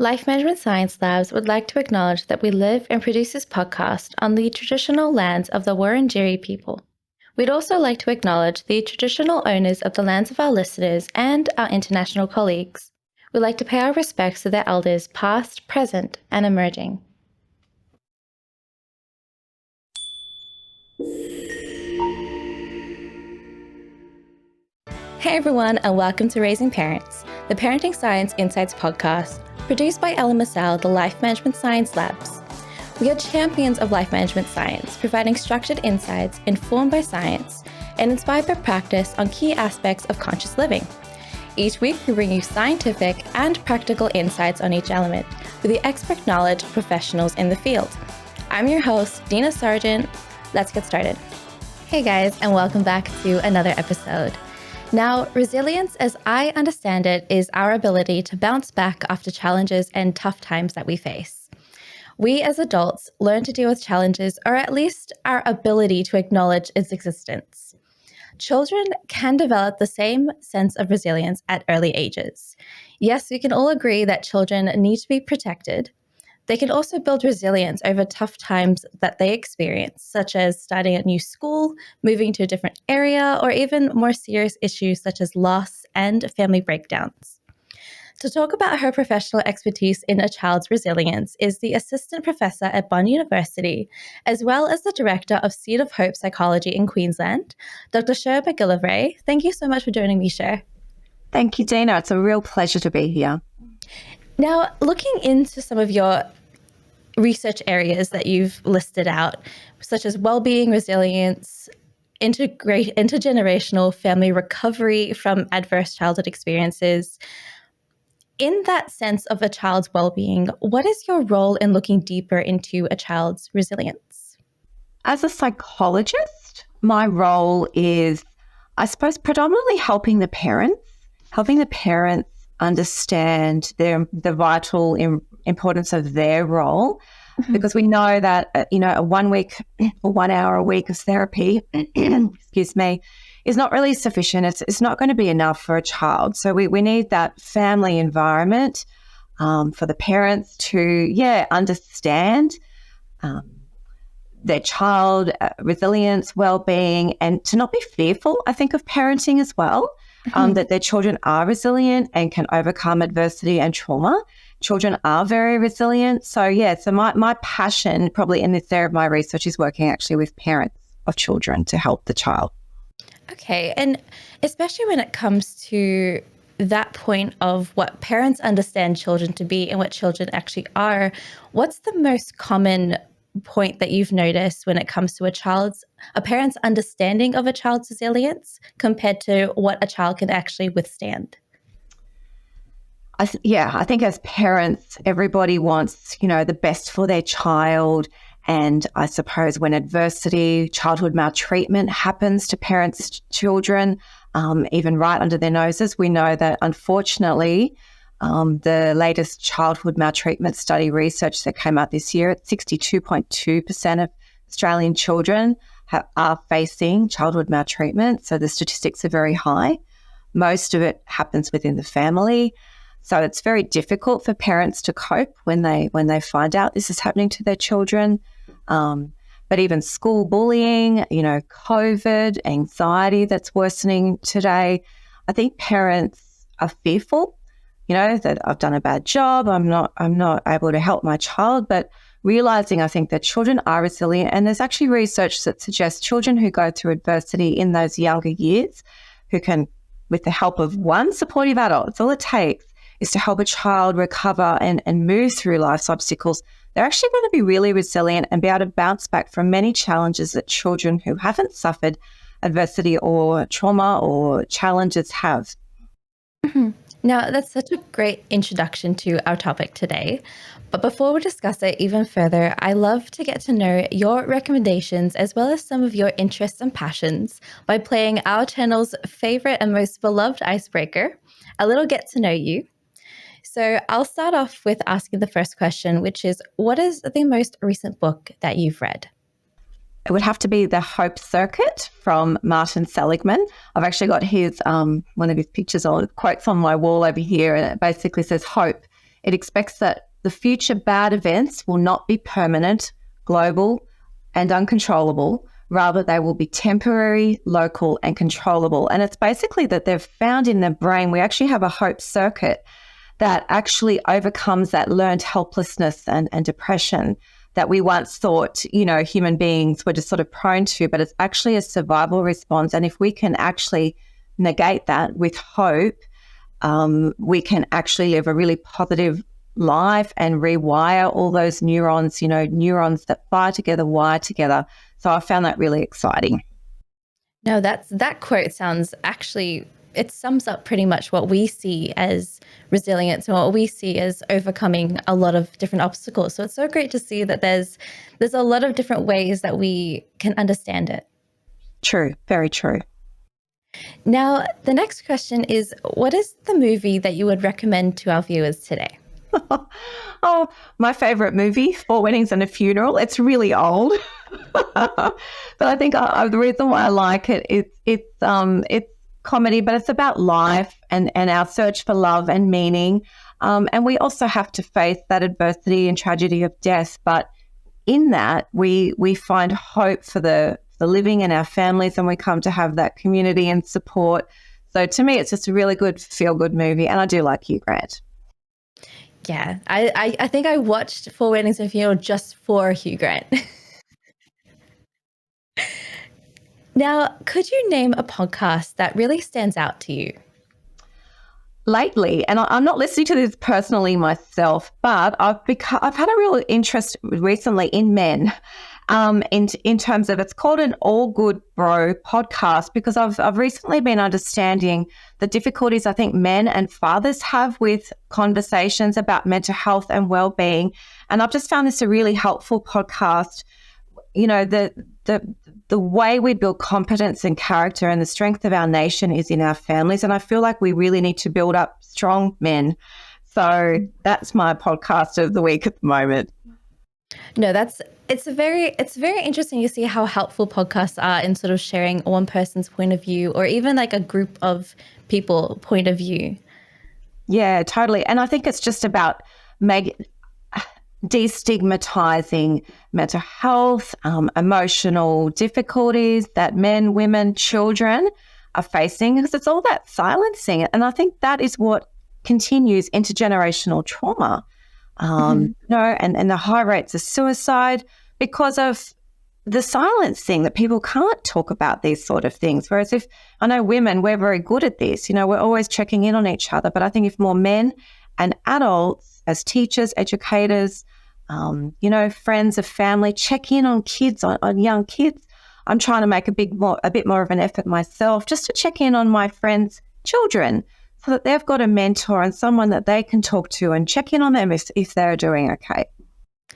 Life Management Science Labs would like to acknowledge that we live and produce this podcast on the traditional lands of the Wurundjeri people. We'd also like to acknowledge the traditional owners of the lands of our listeners and our international colleagues. We'd like to pay our respects to their elders past, present, and emerging. Hey everyone, and welcome to Raising Parents, the Parenting Science Insights podcast, produced by Ella Massal, the Life Management Science Labs. We are champions of life management science, providing structured insights informed by science and inspired by practice on key aspects of conscious living. Each week, we bring you scientific and practical insights on each element with the expert knowledge of professionals in the field. I'm your host, Dina Sargeant. Let's get started. Hey guys, and welcome back to another episode. Now, resilience, as I understand it, is our ability to bounce back after challenges and tough times that we face. We as adults learn to deal with challenges, or at least our ability to acknowledge its existence. Children can develop the same sense of resilience at early ages. Yes, we can all agree that children need to be protected. They can also build resilience over tough times that they experience, such as starting a new school, moving to a different area, or even more serious issues such as loss and family breakdowns. To talk about her professional expertise in a child's resilience is the assistant professor at Bond University, as well as the director of Seed of Hope Psychology in Queensland, Dr. Cher McGillivray. Thank you so much for joining me, Cher. Thank you, Dina. It's a real pleasure to be here. Now, looking into some of your research areas that you've listed out, such as well-being, resilience, intergenerational family recovery from adverse childhood experiences. In that sense of a child's well-being, what is your role in looking deeper into a child's resilience? As a psychologist, my role is, I suppose, predominantly helping the parents understand the vital importance of their role, because we know that a 1 week or 1 hour a week of therapy, excuse me, is not really sufficient. It's not going to be enough for a child. So we need that family environment for the parents to understand their child resilience, well-being, and to not be fearful, I think, of parenting as well. That their children are resilient and can overcome adversity and trauma. Children are very resilient. So my passion probably in this area of my research is working actually with parents of children to help the child. Okay. And especially when it comes to that point of what parents understand children to be and what children actually are, what's the most common point that you've noticed when it comes to a parent's understanding of a child's resilience compared to what a child can actually withstand? I think as parents, everybody wants, the best for their child. And I suppose when adversity, childhood maltreatment happens to parents' children, even right under their noses, we know that unfortunately, the latest childhood maltreatment study research that came out this year, 62.2% of Australian children are facing childhood maltreatment. So the statistics are very high. Most of it happens within the family. So it's very difficult for parents to cope when they find out this is happening to their children. But even school bullying, COVID, anxiety that's worsening today. I think parents are fearful, that I've done a bad job. I'm not able to help my child, but realizing I think that children are resilient. And there's actually research that suggests children who go through adversity in those younger years, who can, with the help of one supportive adult, it's all it takes, is to help a child recover and move through life's obstacles. They're actually going to be really resilient and be able to bounce back from many challenges that children who haven't suffered adversity or trauma or challenges have. Mm-hmm. Now, that's such a great introduction to our topic today. But before we discuss it even further, I love to get to know your recommendations as well as some of your interests and passions by playing our channel's favorite and most beloved icebreaker, a little get to know you. So I'll start off with asking the first question, which is, what is the most recent book that you've read? It would have to be The Hope Circuit from Martin Seligman. I've actually got his one of his pictures or quotes on my wall over here, and it basically says, "Hope It expects that the future bad events will not be permanent, global, and uncontrollable. Rather, they will be temporary, local, and controllable. And it's basically that they've found in the brain, we actually have a hope circuit that actually overcomes that learned helplessness and depression that we once thought, human beings were just sort of prone to, but it's actually a survival response. And if we can actually negate that with hope, we can actually live a really positive life and rewire all those neurons, neurons that fire together, wire together. So I found that really exciting. No, that quote sounds actually, it sums up pretty much what we see as resilience and what we see as overcoming a lot of different obstacles. So it's so great to see that there's a lot of different ways that we can understand it. True, very true. Now, the next question is, what is the movie that you would recommend to our viewers today? Oh, my favorite movie, Four Weddings and a Funeral. It's really old, but I think the reason why I like it is it's comedy, but it's about life and our search for love and meaning. And we also have to face that adversity and tragedy of death. But in that, we find hope for the living and our families, and we come to have that community and support. So to me, it's just a really good feel-good movie, and I do like Hugh Grant. Yeah, I think I watched Four Weddings and a Funeral just for Hugh Grant. Now, could you name a podcast that really stands out to you? Lately, and I'm not listening to this personally myself, but I've had a real interest recently in men. In terms of, it's called an All Good Bro podcast, because I've recently been understanding the difficulties I think men and fathers have with conversations about mental health and well-being, and I've just found this a really helpful podcast. The way we build competence and character and the strength of our nation is in our families, and I feel like we really need to build up strong men. So that's my podcast of the week at the moment. No, it's very interesting to see how helpful podcasts are in sort of sharing one person's point of view, or even like a group of people point of view. Yeah, totally. And I think it's just about destigmatizing mental health, emotional difficulties that men, women, children are facing, because it's all that silencing. And I think that is what continues intergenerational trauma. And the high rates of suicide because of the silencing, that people can't talk about these sort of things. Whereas if, I know women, we're very good at this, we're always checking in on each other. But I think if more men and adults as teachers, educators, friends of family, check in on kids, on young kids. I'm trying to make a bit more of an effort myself just to check in on my friends' children, so that they've got a mentor and someone that they can talk to and check in on them if they're doing okay.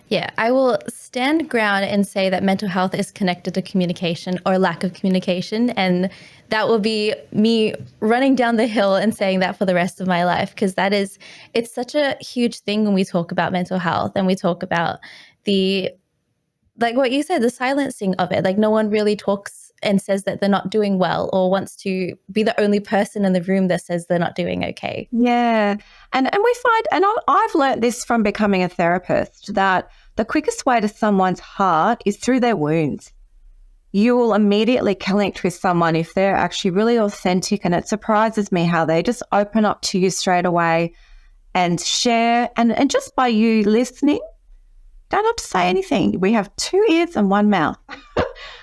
Yeah, I will stand ground and say that mental health is connected to communication or lack of communication. And that will be me running down the hill and saying that for the rest of my life, because it's such a huge thing when we talk about mental health and we talk about like what you said, the silencing of it. Like no one really talks and says that they're not doing well, or wants to be the only person in the room that says they're not doing okay. Yeah. And we find, and I've learned this from becoming a therapist, that the quickest way to someone's heart is through their wounds. You will immediately connect with someone if they're actually really authentic, and it surprises me how they just open up to you straight away and share. And just by you listening, don't have to say anything. We have 2 ears and 1 mouth.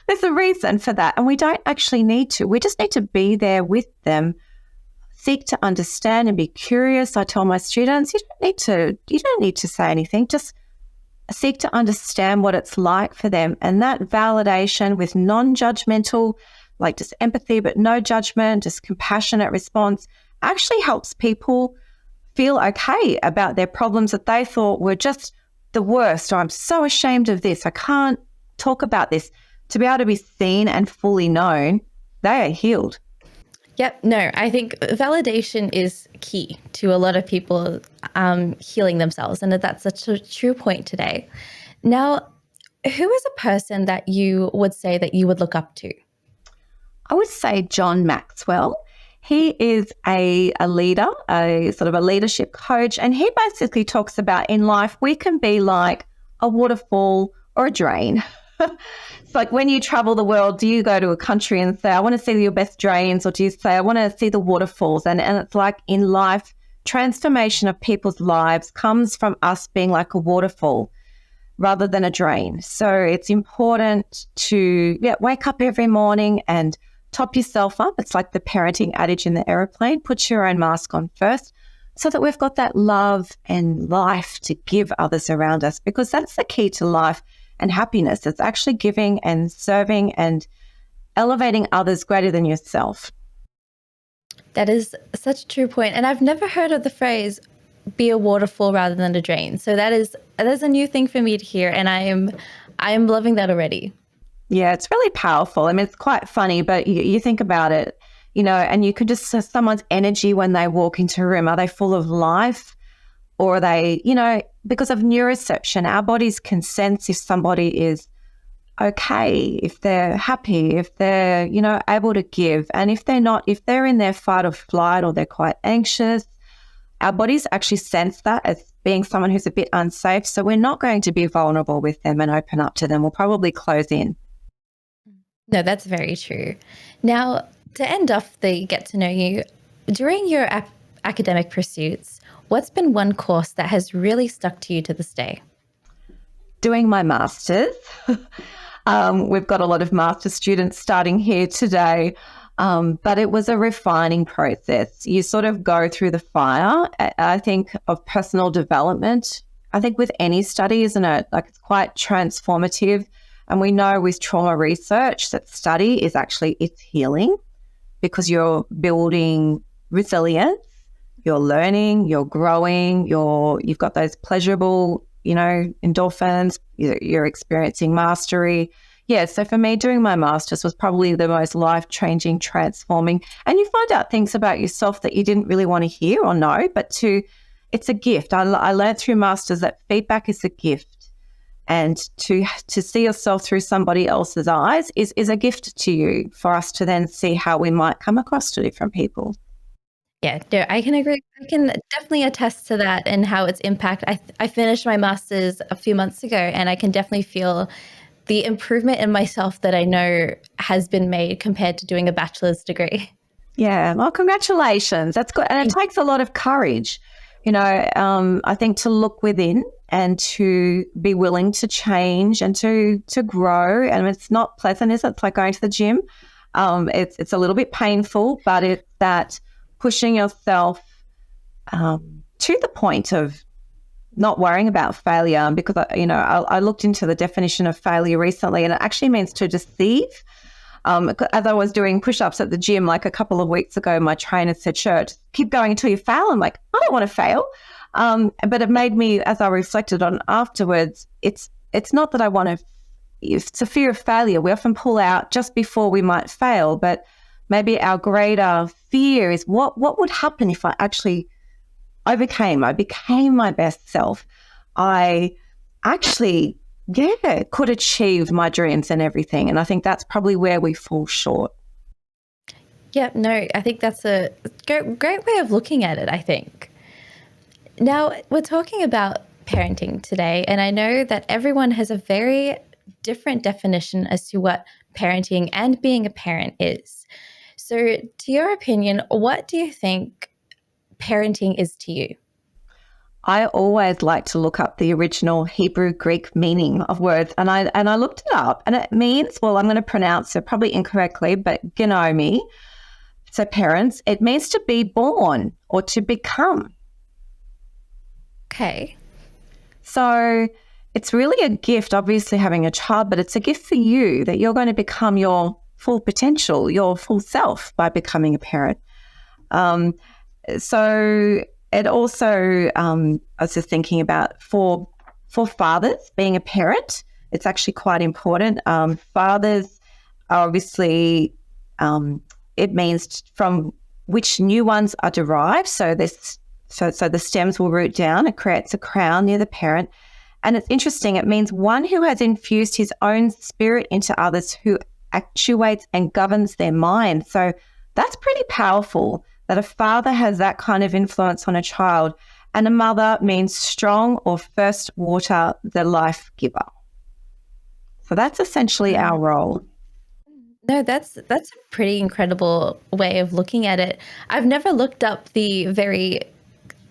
There's a reason for that. And we don't actually need to. We just need to be there with them, seek to understand and be curious. I tell my students, you don't need to say anything. Just seek to understand what it's like for them. And that validation with non-judgmental, like just empathy, but no judgment, just compassionate response, actually helps people feel okay about their problems that they thought were just the worst, or I'm so ashamed of this, I can't talk about this. To be able to be seen and fully known, they are healed. Yep. No, I think validation is key to a lot of people healing themselves. And that's such a true point today. Now, who is a person that you would say that you would look up to? I would say John Maxwell. He is a leader, a sort of a leadership coach, and he basically talks about in life we can be like a waterfall or a drain. It's like when you travel the world, do you go to a country and say, I want to see your best drains, or do you say, I want to see the waterfalls? And it's like in life, transformation of people's lives comes from us being like a waterfall rather than a drain. So it's important to wake up every morning and top yourself up. It's like the parenting adage in the aeroplane, put your own mask on first so that we've got that love and life to give others around us, because that's the key to life and happiness. It's actually giving and serving and elevating others greater than yourself. That is such a true point. And I've never heard of the phrase, be a waterfall rather than a drain. So that's a new thing for me to hear. And I am loving that already. Yeah, it's really powerful. I mean, it's quite funny, but you think about it, and you could just see someone's energy when they walk into a room. Are they full of life? Or are they, because of neuroception, our bodies can sense if somebody is okay, if they're happy, if they're, able to give. And if they're not, if they're in their fight or flight or they're quite anxious, our bodies actually sense that as being someone who's a bit unsafe. So we're not going to be vulnerable with them and open up to them. We'll probably close in. No, that's very true. Now, to end off the get to know you, during your academic pursuits, what's been one course that has really stuck to you to this day? Doing my master's. We've got a lot of master's students starting here today, but it was a refining process. You sort of go through the fire, I think, of personal development. I think with any study, isn't it? Like, it's quite transformative. And we know with trauma research that study is actually, it's healing, because you're building resilience. You're learning, you're growing, you've got those pleasurable, endorphins, you're experiencing mastery. Yeah, so for me, doing my master's was probably the most life-changing, transforming. And you find out things about yourself that you didn't really want to hear or know, but it's a gift. I learned through masters that feedback is a gift. And to see yourself through somebody else's eyes is a gift to you, for us to then see how we might come across to different people. Yeah, no, I can agree. I can definitely attest to that and how it's impact. I finished my master's a few months ago, and I can definitely feel the improvement in myself that I know has been made compared to doing a bachelor's degree. Yeah, well, congratulations. That's good. And it takes a lot of courage, I think, to look within and to be willing to change and to grow. And it's not pleasant, is it? It's like going to the gym. It's a little bit painful, but it's that pushing yourself to the point of not worrying about failure, because, I looked into the definition of failure recently, and it actually means to deceive. As I was doing push-ups at the gym like a couple of weeks ago, my trainer said, Cher, just keep going until you fail. I'm like, I don't want to fail. But it made me, as I reflected on afterwards, it's not that I want to, it's a fear of failure. We often pull out just before we might fail, but maybe our greater fear is what would happen if I actually I became my best self. I actually, could achieve my dreams and everything. And I think that's probably where we fall short. Yeah, no, I think that's a great way of looking at it, I think. Now, we're talking about parenting today, and I know that everyone has a very different definition as to what parenting and being a parent is. So, to your opinion, what do you think parenting is to you? I always like to look up the original Hebrew Greek meaning of words, and I looked it up, and it means, well, I'm going to pronounce it probably incorrectly, but genomi. So parents, it means to be born or to become. Okay. So it's really a gift, obviously, having a child, but it's a gift for you that you're going to become your full potential, your full self by becoming a parent. So it also, I was just thinking about for fathers being a parent, it's actually quite important. Fathers are obviously, it means from which new ones are derived. So the stems will root down. It creates a crown near the parent. And it's interesting. It means one who has infused his own spirit into others, who actuates and governs their mind. So That's pretty powerful that a father has that kind of influence on a child, and a mother means strong or first water, the life giver. So that's essentially our role. No, that's a pretty incredible way of looking at it. I've never looked up the very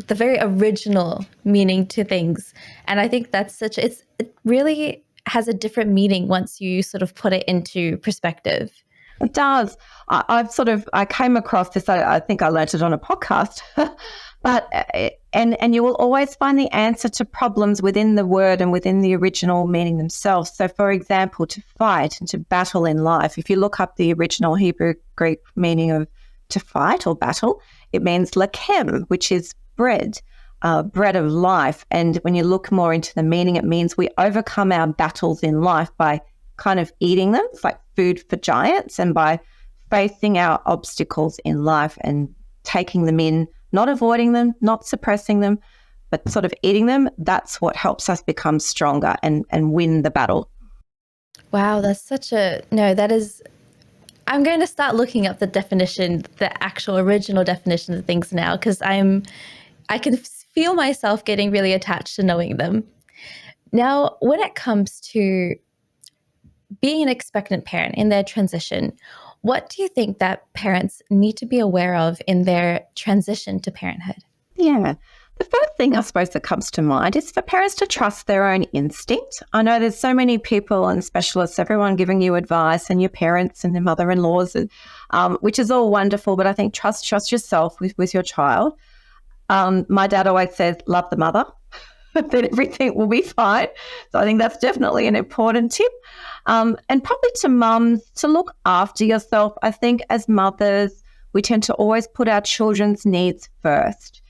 original meaning to things, and I think that's it really has a different meaning once you sort of put it into perspective. It does. I came across this. I think I learnt it on a podcast, and you will always find the answer to problems within the word and within the original meaning themselves. So, for example, to fight and to battle in life. If you look up the original Hebrew Greek meaning of to fight or battle, it means lakem, which is bread, bread of life. And when you look more into the meaning, it means we overcome our battles in life by kind of eating them. It's like food for giants, and by facing our obstacles in life and taking them in, not avoiding them, not suppressing them, but sort of eating them. That's what helps us become stronger and win the battle. Wow, that's that is, I'm going to start looking up the definition, the actual original definition of things now, because I can feel myself getting really attached to knowing them. Now, when it comes to being an expectant parent in their transition, what do you think that parents need to be aware of in their transition to parenthood? Yeah. The first thing I suppose that comes to mind is for parents to trust their own instinct. I know there's so many people and specialists, everyone giving you advice, and your parents and their mother-in-laws, which is all wonderful, but I think trust yourself with your child. My dad always says, love the mother, then everything will be fine. So I think that's definitely an important tip. And probably to mums, to look after yourself. I think as mothers, we tend to always put our children's needs first.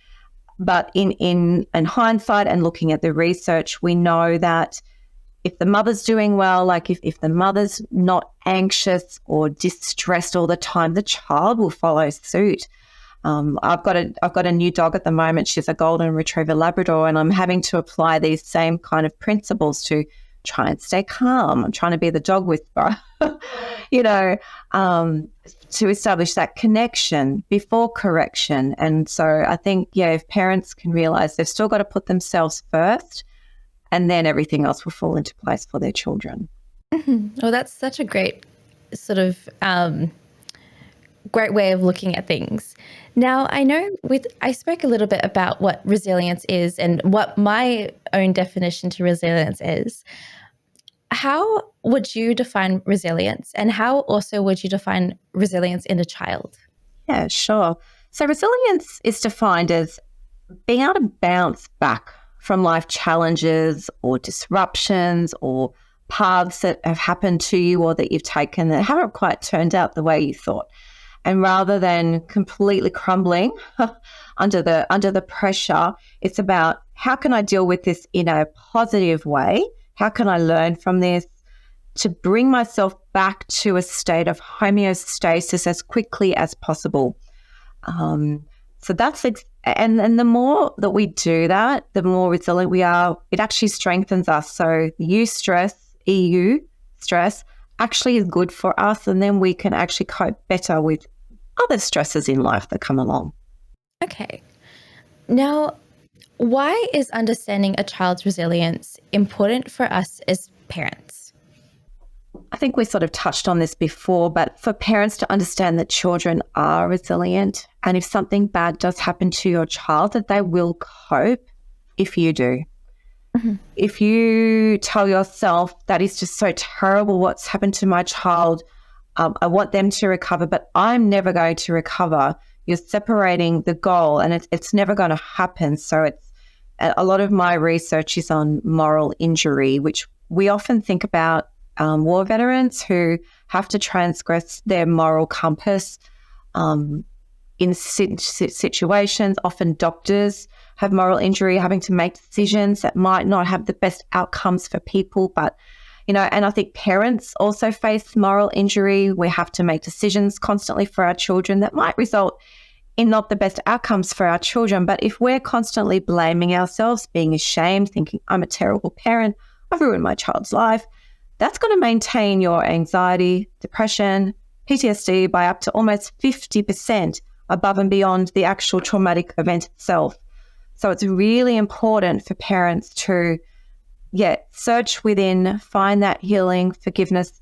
But in hindsight and looking at the research, we know that if the mother's doing well, like if the mother's not anxious or distressed all the time, the child will follow suit. I've got a new dog at the moment. She's a golden retriever Labrador, and I'm having to apply these same kind of principles to try and stay calm. I'm trying to be the dog whisperer, to establish that connection before correction. And so I think, if parents can realize they've still got to put themselves first, and then everything else will fall into place for their children. Mm-hmm. Well, that's such a great sort of great way of looking at things. Now, I know I spoke a little bit about what resilience is and what my own definition to resilience is. How would you define resilience, and how also would you define resilience in a child? Yeah, sure. So resilience is defined as being able to bounce back from life challenges or disruptions or paths that have happened to you or that you've taken that haven't quite turned out the way you thought. And rather than completely crumbling under the pressure, it's about how can I deal with this in a positive way? How can I learn from this to bring myself back to a state of homeostasis as quickly as possible? So that's and the more that we do that, the more resilient we are. It actually strengthens us. So EU stress actually is good for us, and then we can actually cope better with other stresses in life that come along. Okay. Now, why is understanding a child's resilience important for us as parents? I think we sort of touched on this before, but for parents to understand that children are resilient, and if something bad does happen to your child, that they will cope if you do. Mm-hmm. If you tell yourself that is just so terrible what's happened to my child, I want them to recover, but I'm never going to recover, you're separating the goal, and it's never going to happen. So a lot of my research is on moral injury, which we often think about war veterans who have to transgress their moral compass in situations. Often doctors have moral injury, having to make decisions that might not have the best outcomes for people. But, and I think parents also face moral injury. We have to make decisions constantly for our children that might result in not the best outcomes for our children. But if we're constantly blaming ourselves, being ashamed, thinking, I'm a terrible parent, I've ruined my child's life, that's going to maintain your anxiety, depression, PTSD by up to almost 50% above and beyond the actual traumatic event itself. So it's really important for parents to, search within, find that healing, forgiveness,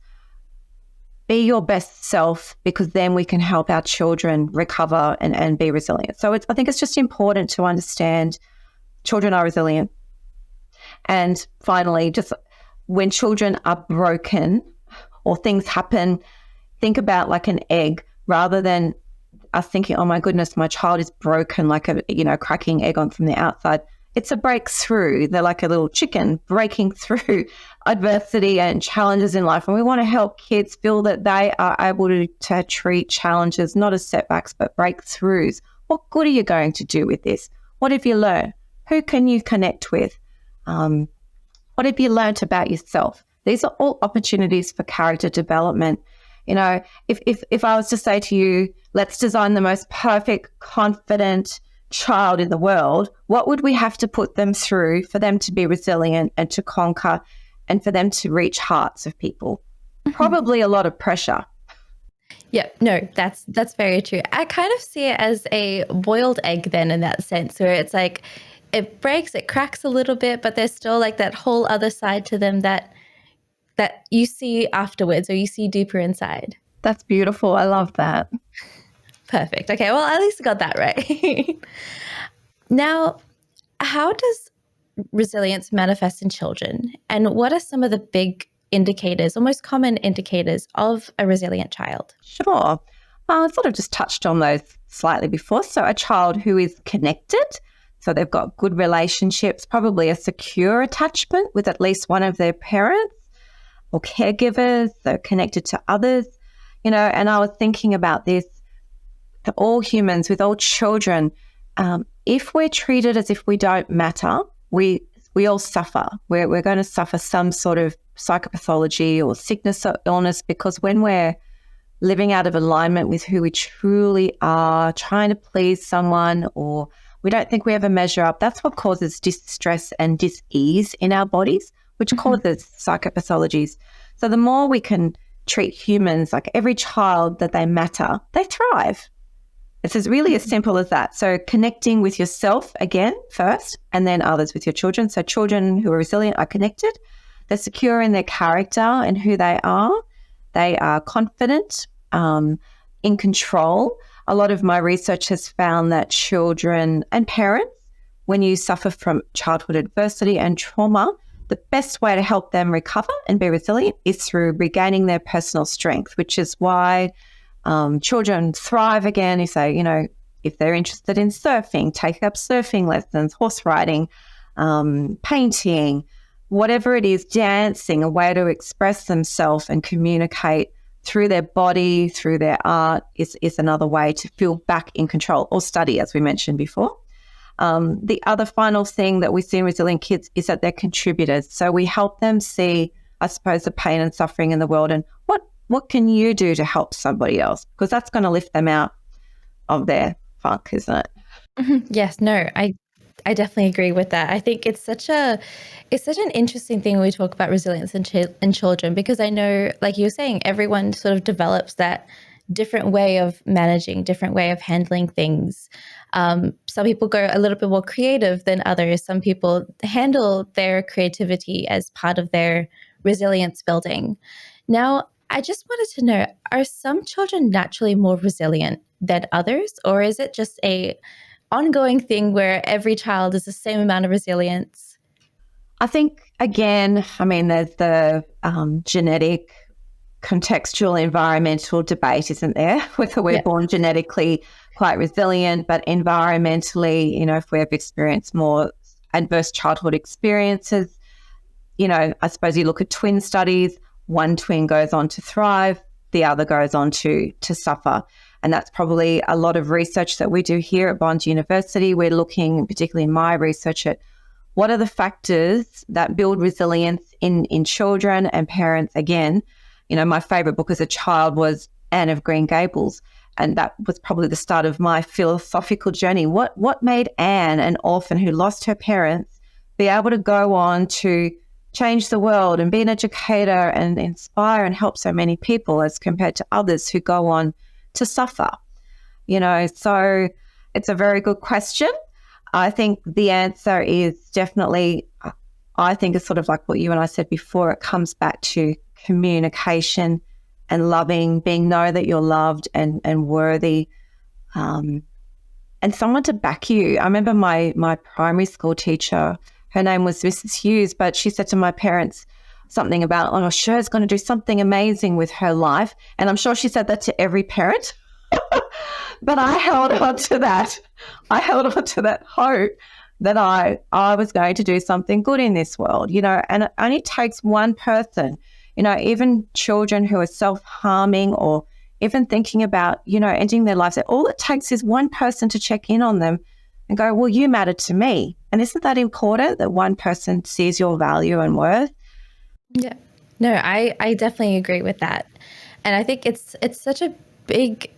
be your best self, because then we can help our children recover and be resilient. So I think it's just important to understand children are resilient. And finally, just when children are broken or things happen, think about like an egg rather than us thinking, oh my goodness, my child is broken, like a cracking egg on from the outside. It's a breakthrough. They're like a little chicken breaking through adversity and challenges in life. And we want to help kids feel that they are able to treat challenges not as setbacks, but breakthroughs. What good are you going to do with this? What have you learned? Who can you connect with? What have you learned about yourself? These are all opportunities for character development. If I was to say to you, let's design the most perfect, confident child in the world, what would we have to put them through for them to be resilient and to conquer and for them to reach hearts of people? Probably a lot of pressure. Yeah, no, that's very true. I kind of see it as a boiled egg then, in that sense, where it's like it breaks, it cracks a little bit, but there's still like that whole other side to them that you see afterwards, or you see deeper inside. That's beautiful. I love that. Perfect. Okay, well, at least I got that right. Now, how does resilience manifest in children? And what are some of the big indicators, or most common indicators of a resilient child? Sure. I sort of just touched on those slightly before. So a child who is connected, so they've got good relationships, probably a secure attachment with at least one of their parents or caregivers, they're connected to others, and I was thinking about this, to all humans, with all children, if we're treated as if we don't matter, we all suffer. We're going to suffer some sort of psychopathology or sickness or illness, because when we're living out of alignment with who we truly are, trying to please someone, or we don't think we ever measure up, that's what causes distress and dis-ease in our bodies, which causes psychopathologies. So the more we can treat humans like every child, that they matter, they thrive. It's really as simple as that. So connecting with yourself again first, and then others with your children. So children who are resilient are connected. They're secure in their character and who they are. They are confident, in control. A lot of my research has found that children and parents, when you suffer from childhood adversity and trauma, the best way to help them recover and be resilient is through regaining their personal strength, which is why children thrive again if they, if they're interested in surfing, take up surfing lessons, horse riding, painting, whatever it is, dancing, a way to express themselves and communicate through their body, through their art is another way to feel back in control, or study, as we mentioned before. The other final thing that we see in resilient kids is that they're contributors. So we help them see, I suppose, the pain and suffering in the world, and what can you do to help somebody else? Because that's going to lift them out of their funk, isn't it? Yes, no, I definitely agree with that. I think it's such an interesting thing when we talk about resilience in children, because I know, like you were saying, everyone sort of develops that different way of managing, different way of handling things. Some people go a little bit more creative than others. Some people handle their creativity as part of their resilience building. Now, I just wanted to know, are some children naturally more resilient than others, or is it just a ongoing thing where every child is the same amount of resilience? I think, again, there's the genetic, contextual, environmental debate, isn't there? Whether we're born genetically quite resilient, but environmentally, if we've experienced more adverse childhood experiences, I suppose you look at twin studies, one twin goes on to thrive, the other goes on to suffer. And that's probably a lot of research that we do here at Bond University. We're looking, particularly in my research, at what are the factors that build resilience in children and parents. Again, my favorite book as a child was Anne of Green Gables, and that was probably the start of my philosophical journey. What made Anne, an orphan who lost her parents, be able to go on to change the world and be an educator and inspire and help so many people as compared to others who go on to suffer? So it's a very good question. I think the answer is definitely, I think it's sort of like what you and I said before. It comes back to communication and loving, know that you're loved and worthy, and someone to back you. I remember my primary school teacher, her name was Mrs. Hughes, but she said to my parents something about, oh, Cher's going to do something amazing with her life. And I'm sure she said that to every parent. But I held on to that. I held on to that hope that I was going to do something good in this world, and it only takes one person, even children who are self-harming or even thinking about, ending their lives. All it takes is one person to check in on them and go, well, you matter to me. And isn't that important that one person sees your value and worth? Yeah. No, I definitely agree with that. And I think it's such a big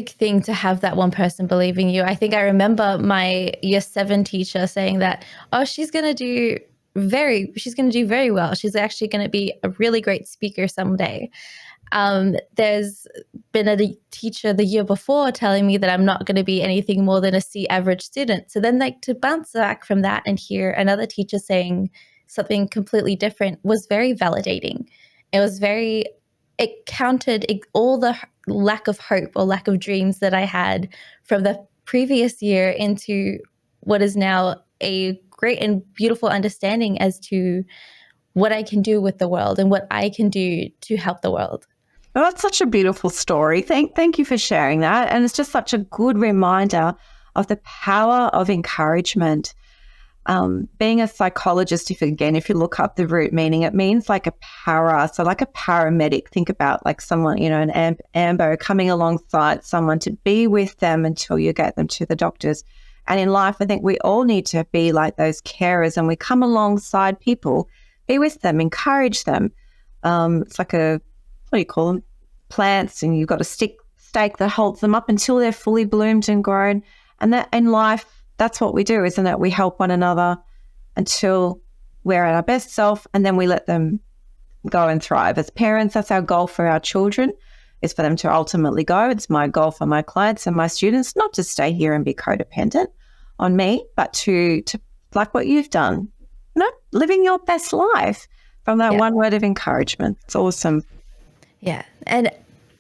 thing to have that one person believing you. I think I remember my year 7 teacher saying that, oh, she's going to do very well. She's actually going to be a really great speaker someday. There's been a teacher the year before telling me that I'm not going to be anything more than a C average student. So then to bounce back from that and hear another teacher saying something completely different was very validating. It countered all the lack of hope or lack of dreams that I had from the previous year into what is now a great and beautiful understanding as to what I can do with the world and what I can do to help the world. Oh, that's such a beautiful story. Thank you for sharing that. And it's just such a good reminder of the power of encouragement. Being a psychologist, if you look up the root meaning, it means like a so like a paramedic. Think about like someone, an ambo coming alongside someone to be with them until you get them to the doctors. And in life, I think we all need to be like those carers, and we come alongside people, be with them, encourage them. It's like what do you call them? Plants, and you've got a stake that holds them up until they're fully bloomed and grown. And that in life, that's what we do, isn't it? We help one another until we're at our best self, and then we let them go and thrive. As parents, that's our goal for our children, is for them to ultimately go. It's my goal for my clients and my students, not to stay here and be codependent on me, but to like what you've done, living your best life from that one word of encouragement. It's awesome. Yeah. And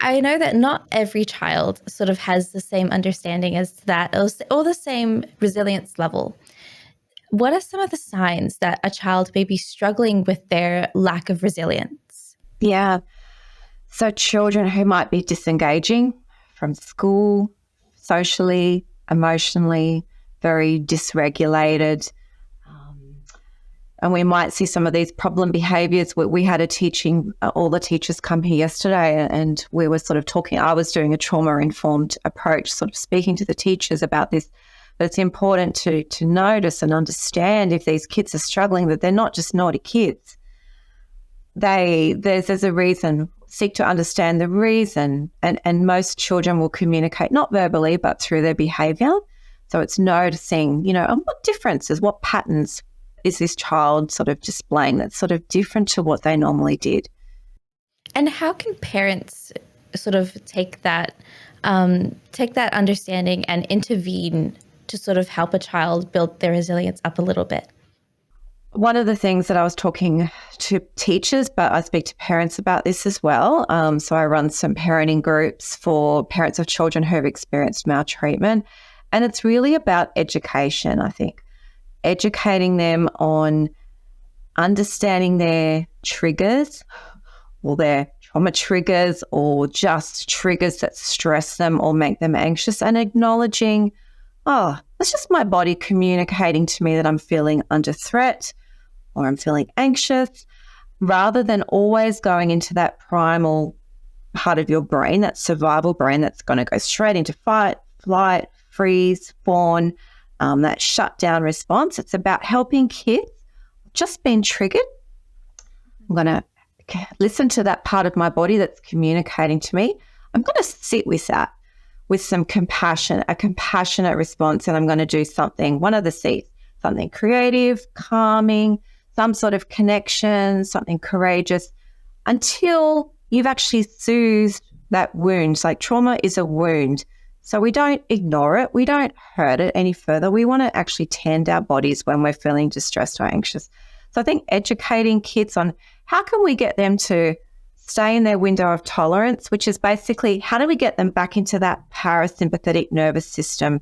I know that not every child sort of has the same understanding as that or the same resilience level. What are some of the signs that a child may be struggling with their lack of resilience? Yeah. So children who might be disengaging from school, socially, emotionally, very dysregulated. And we might see some of these problem behaviors. We had a teaching, all the teachers come here yesterday, and we were sort of talking, I was doing a trauma-informed approach, sort of speaking to the teachers about this. But it's important to notice and understand if these kids are struggling, that they're not just naughty kids. There's a reason. Seek to understand the reason. And most children will communicate, not verbally, but through their behavior. So it's noticing, what differences, what patterns is this child sort of displaying that's sort of different to what they normally did. And how can parents sort of take that understanding and intervene to sort of help a child build their resilience up a little bit? One of the things that I was talking to teachers, but I speak to parents about this as well. So I run some parenting groups for parents of children who have experienced maltreatment. And it's really about education, I think. Educating them on understanding their triggers, or their trauma triggers, or just triggers that stress them or make them anxious, and acknowledging, oh, that's just my body communicating to me that I'm feeling under threat or I'm feeling anxious, rather than always going into that primal part of your brain, that survival brain that's going to go straight into fight, flight, freeze, fawn, that shutdown response. It's about helping kids just being triggered. I'm going to listen to that part of my body that's communicating to me. I'm going to sit with that with some compassion, a compassionate response, and I'm going to do something, one of the C's, something creative, calming, some sort of connection, something courageous, until you've actually soothed that wound. Like trauma is a wound. So we don't ignore it. We don't hurt it any further. We want to actually tend our bodies when we're feeling distressed or anxious. So I think educating kids on how can we get them to stay in their window of tolerance, which is basically how do we get them back into that parasympathetic nervous system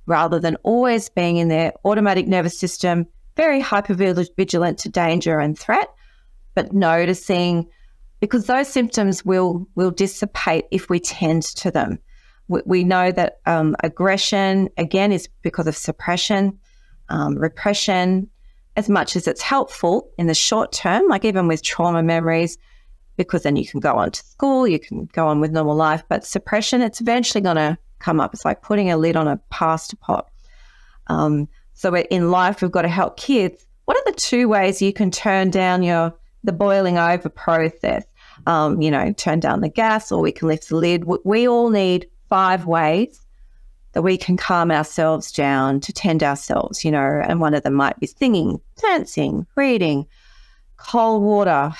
rather than always being in their automatic nervous system, very hypervigilant to danger and threat, but noticing, because those symptoms will dissipate if we tend to them. We know that aggression, again, is because of suppression, repression, as much as it's helpful in the short term, like even with trauma memories, because then you can go on to school, you can go on with normal life, but suppression, it's eventually going to come up. It's like putting a lid on a pasta pot. So in life, we've got to help kids. What are the 2 ways you can turn down the boiling over process? Turn down the gas, or we can lift the lid. We all need 5 ways that we can calm ourselves down, to tend ourselves, and one of them might be singing, dancing, reading, cold water,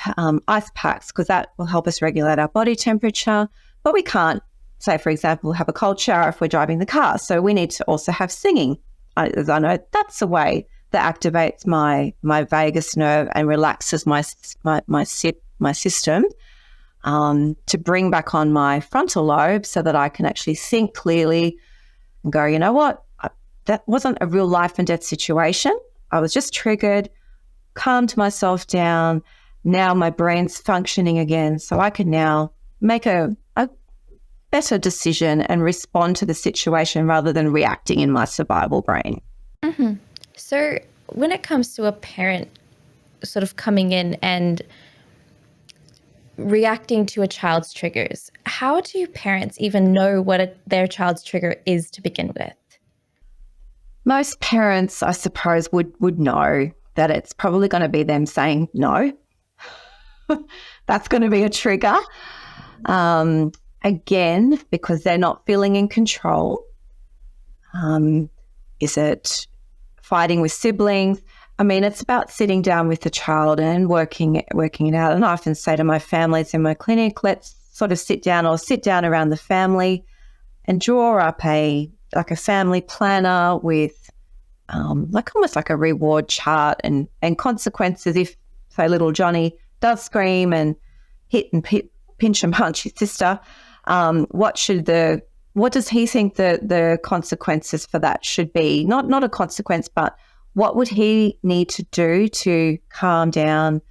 ice packs, because that will help us regulate our body temperature. But we can't, say, for example, have a cold shower if we're driving the car. So we need to also have singing. As I know, that's a way that activates my vagus nerve and relaxes my system, to bring back on my frontal lobe so that I can actually think clearly and go, you know what, that wasn't a real life and death situation. I was just triggered, calmed myself down. Now my brain's functioning again, so I can now make a better decision and respond to the situation rather than reacting in my survival brain. Mm-hmm. So when it comes to a parent sort of coming in and reacting to a child's triggers, how do parents even know what their child's trigger is to begin with? Most parents, I suppose, would know that it's probably going to be them saying no. That's going to be a trigger. Again, because they're not feeling in control. Is it fighting with siblings? I mean, it's about sitting down with the child and working it out. And I often say to my families in my clinic, let's sort of sit down around the family and draw up a family planner with almost like a reward chart and consequences if, say, little Johnny does scream and hit and pinch and punch his sister. What does he think the consequences for that should be? Not a consequence, but what would he need to do to calm down,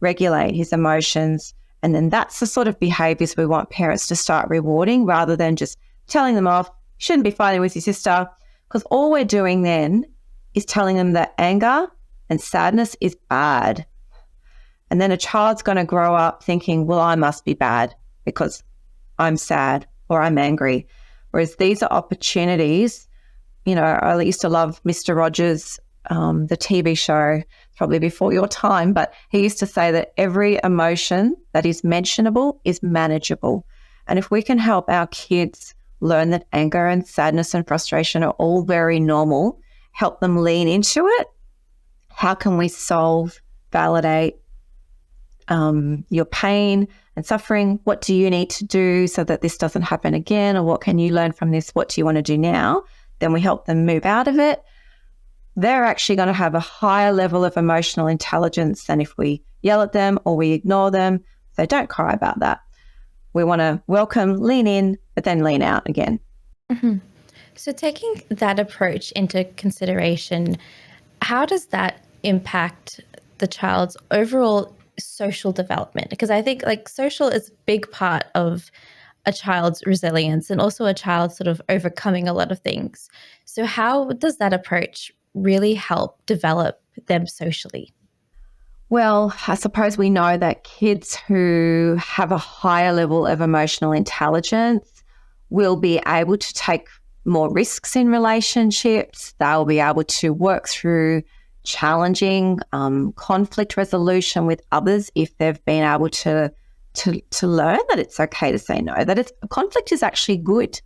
regulate his emotions? And then that's the sort of behaviours we want parents to start rewarding rather than just telling them off, you shouldn't be fighting with your sister, because all we're doing then is telling them that anger and sadness is bad. And then a child's going to grow up thinking, well, I must be bad because I'm sad or I'm angry. Whereas these are opportunities. I used to love Mr. Rogers, the TV show, probably before your time, but he used to say that every emotion that is mentionable is manageable. And if we can help our kids learn that anger and sadness and frustration are all very normal, help them lean into it, how can we solve, validate your pain and suffering? What do you need to do so that this doesn't happen again? Or what can you learn from this? What do you want to do now? Then we help them move out of it. They're actually going to have a higher level of emotional intelligence than if we yell at them or we ignore them. So don't cry about that. We want to welcome, lean in, but then lean out again. Mm-hmm. So taking that approach into consideration, how does that impact the child's overall social development? Because I think social is a big part of a child's resilience and also a child sort of overcoming a lot of things. So how does that approach really help develop them socially? Well, I suppose we know that kids who have a higher level of emotional intelligence will be able to take more risks in relationships. They'll be able to work through challenging conflict resolution with others if they've been able to learn that it's okay to say no, that conflict is actually good.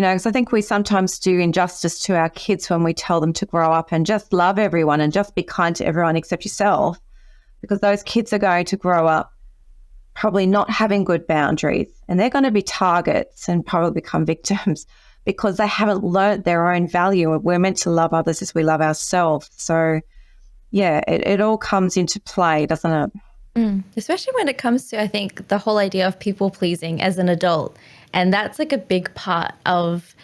because I think we sometimes do injustice to our kids when we tell them to grow up and just love everyone and just be kind to everyone except yourself, because those kids are going to grow up probably not having good boundaries, and they're going to be targets and probably become victims because they haven't learnt their own value. We're meant to love others as we love ourselves. So, yeah, it all comes into play, doesn't it? Especially when it comes to, I think, the whole idea of people pleasing as an adult. And that's like a big part of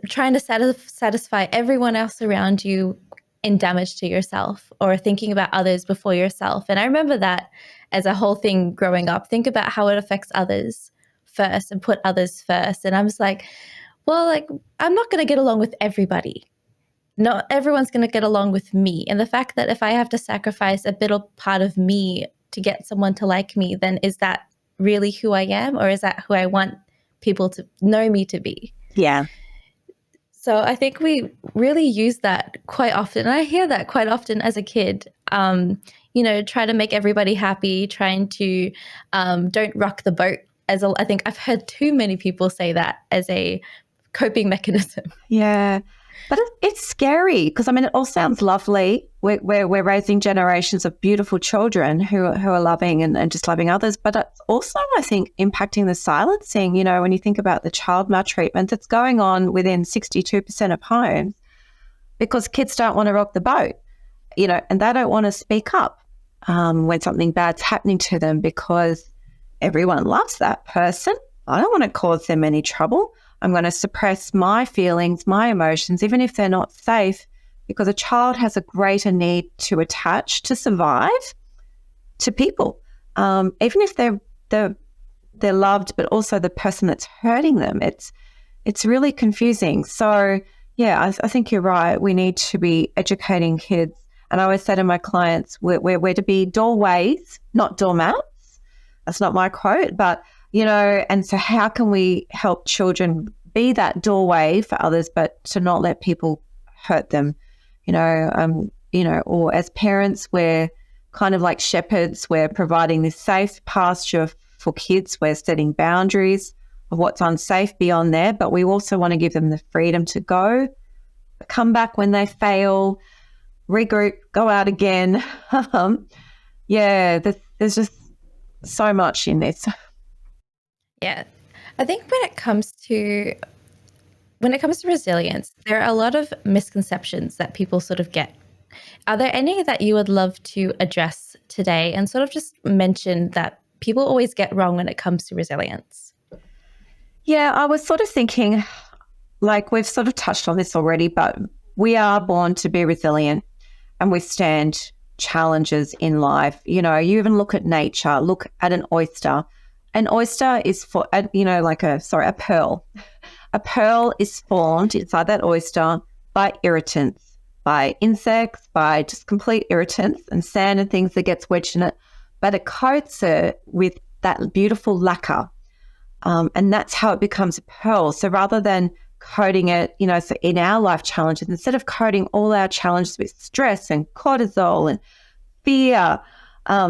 trying to satisfy everyone else around you in damage to yourself, or thinking about others before yourself. And I remember that as a whole thing growing up. Think about how it affects others first and put others first. And I was like, well, like, I'm not going to get along with everybody. Not everyone's going to get along with me. And the fact that if I have to sacrifice a bit of part of me to get someone to like me, then is that really who I am, or is that who I want people to know me to be? Yeah. So I think we really use that quite often. And I hear that quite often as a kid. Try to make everybody happy, trying to don't rock the boat. I think I've heard too many people say that as a coping mechanism. Yeah. But it's scary because, it all sounds lovely. We're raising generations of beautiful children who are loving and just loving others. But it's also, I think, impacting the silencing. When you think about the child maltreatment that's going on within 62% of homes, because kids don't want to rock the boat, and they don't want to speak up when something bad's happening to them because everyone loves that person. I don't want to cause them any trouble. I'm going to suppress my feelings, my emotions, even if they're not safe, because a child has a greater need to attach, to survive, to people, even if they're loved, but also the person that's hurting them. It's really confusing. So, yeah, I think you're right. We need to be educating kids. And I always say to my clients, we're to be doorways, not doormats. That's not my quote, but and so how can we help children be that doorway for others, but to not let people hurt them, or as parents, we're kind of like shepherds. We're providing this safe pasture for kids. We're setting boundaries of what's unsafe beyond there, but we also want to give them the freedom to go, come back when they fail, regroup, go out again. There's just so much in this. Yeah. I think when it comes to resilience, there are a lot of misconceptions that people sort of get. Are there any that you would love to address today and sort of just mention that people always get wrong when it comes to resilience? Yeah, I was sort of thinking, like we've sort of touched on this already, but we are born to be resilient and withstand challenges in life. You even look at nature, look at an oyster. An oyster is a pearl. A pearl is formed inside that oyster by irritants, by insects, by just complete irritants and sand and things that gets wedged in it. But it coats it with that beautiful lacquer. And that's how it becomes a pearl. So rather than coating it, so in our life challenges, instead of coating all our challenges with stress and cortisol and fear,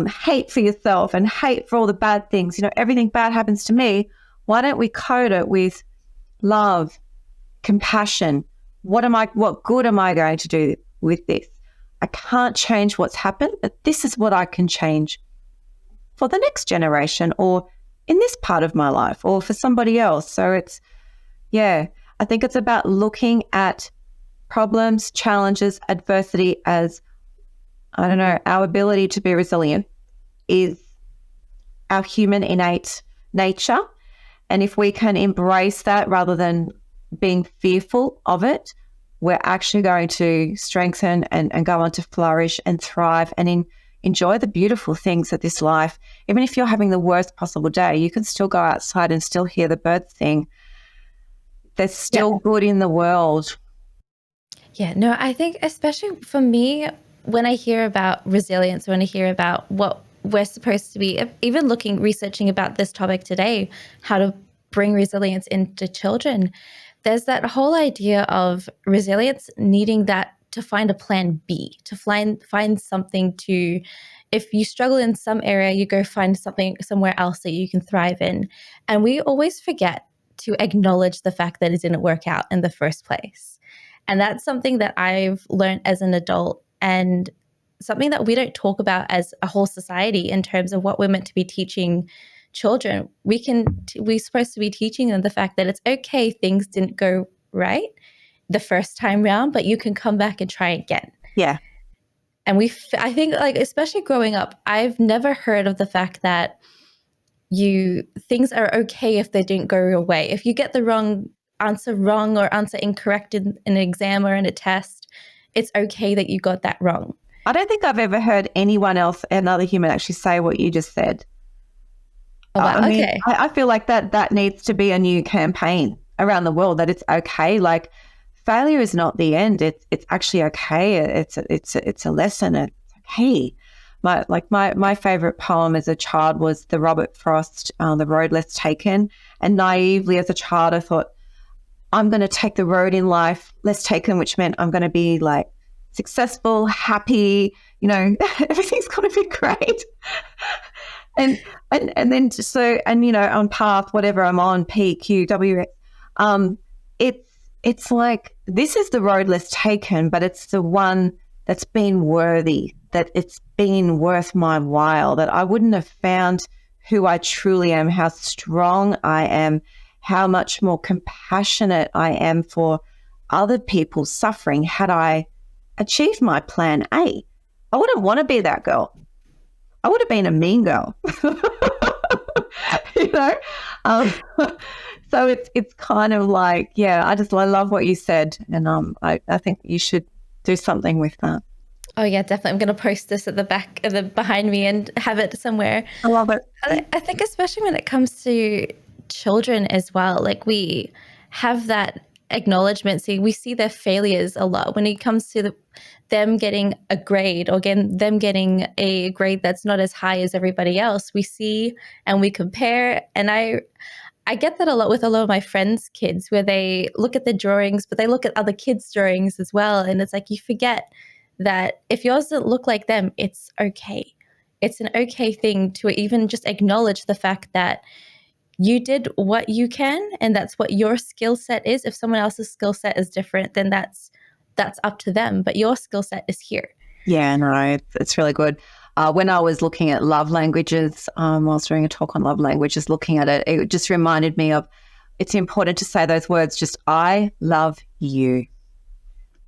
hate for yourself and hate for all the bad things, everything bad happens to me, why don't we coat it with love, compassion? What good am I going to do with this? I can't change what's happened, but this is what I can change for the next generation, or in this part of my life, or for somebody else. So I think it's about looking at problems, challenges, adversity as, our ability to be resilient is our human innate nature. And if we can embrace that rather than being fearful of it, we're actually going to strengthen and go on to flourish and thrive and enjoy the beautiful things of this life. Even if you're having the worst possible day, you can still go outside and still hear the birds sing. There's still good in the world. Yeah, no, I think especially for me, when I hear about resilience, when I hear about what we're supposed to be, even researching about this topic today, how to bring resilience into children, there's that whole idea of resilience needing that to find a plan B, to find something to, if you struggle in some area, you go find something somewhere else that you can thrive in. And we always forget to acknowledge the fact that it didn't work out in the first place. And that's something that I've learned as an adult, and something that we don't talk about as a whole society in terms of what we're meant to be teaching children. We're supposed to be teaching them the fact that it's okay things didn't go right the first time round, but you can come back and try again. Yeah. And I think, like, especially growing up, I've never heard of the fact that things are okay if they didn't go your way. If you get the wrong or answer incorrect in an exam or in a test, it's okay that you got that wrong. I don't think I've ever heard anyone else, another human, actually say what you just said. Oh, wow. I mean, okay. I feel like that needs to be a new campaign around the world, that it's okay. Like, failure is not the end. It's actually okay. It's a lesson. It's okay. My favorite poem as a child was the Robert Frost, The Road Less Taken. And naively as a child, I thought, I'm going to take the road in life less taken, which meant I'm going to be like successful, happy, everything's going to be great. and then on path, whatever I'm on, P, Q, W, it's like, this is the road less taken, but it's the one that's been worthy, that it's been worth my while, that I wouldn't have found who I truly am, how strong I am, how much more compassionate I am for other people's suffering had I achieved my plan A. I wouldn't want to be that girl. I would have been a mean girl. So it's kind of like, I love what you said, and I think you should do something with that. Oh yeah, definitely. I'm going to post this at the back of the behind me and have it somewhere. I love it. I think especially when it comes to children as well, like, we have that acknowledgement. See, we see their failures a lot when it comes to them getting a grade, or again, them getting a grade that's not as high as everybody else. We see and we compare, and I get that a lot with a lot of my friends' kids, where they look at the drawings, but they look at other kids' drawings as well. And it's like, you forget that if yours doesn't look like them, it's okay. It's an okay thing to even just acknowledge the fact that you did what you can, and that's what your skill set is. If someone else's skill set is different, then that's up to them. But your skill set is here. Yeah, no, it's really good. When I was looking at love languages, whilst doing a talk on love languages, looking at it, it just reminded me of, it's important to say those words, just, I love you.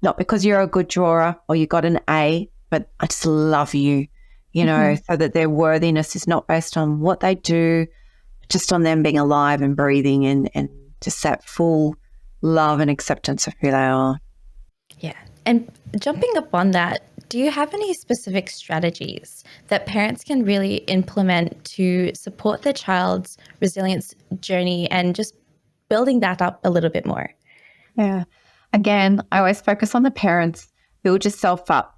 Not because you're a good drawer or you got an A, but I just love you, so that their worthiness is not based on what they do, just on them being alive and breathing, and just that full love and acceptance of who they are. Yeah. And jumping up on that, do you have any specific strategies that parents can really implement to support their child's resilience journey and just building that up a little bit more? Yeah. Again, I always focus on the parents. Build yourself up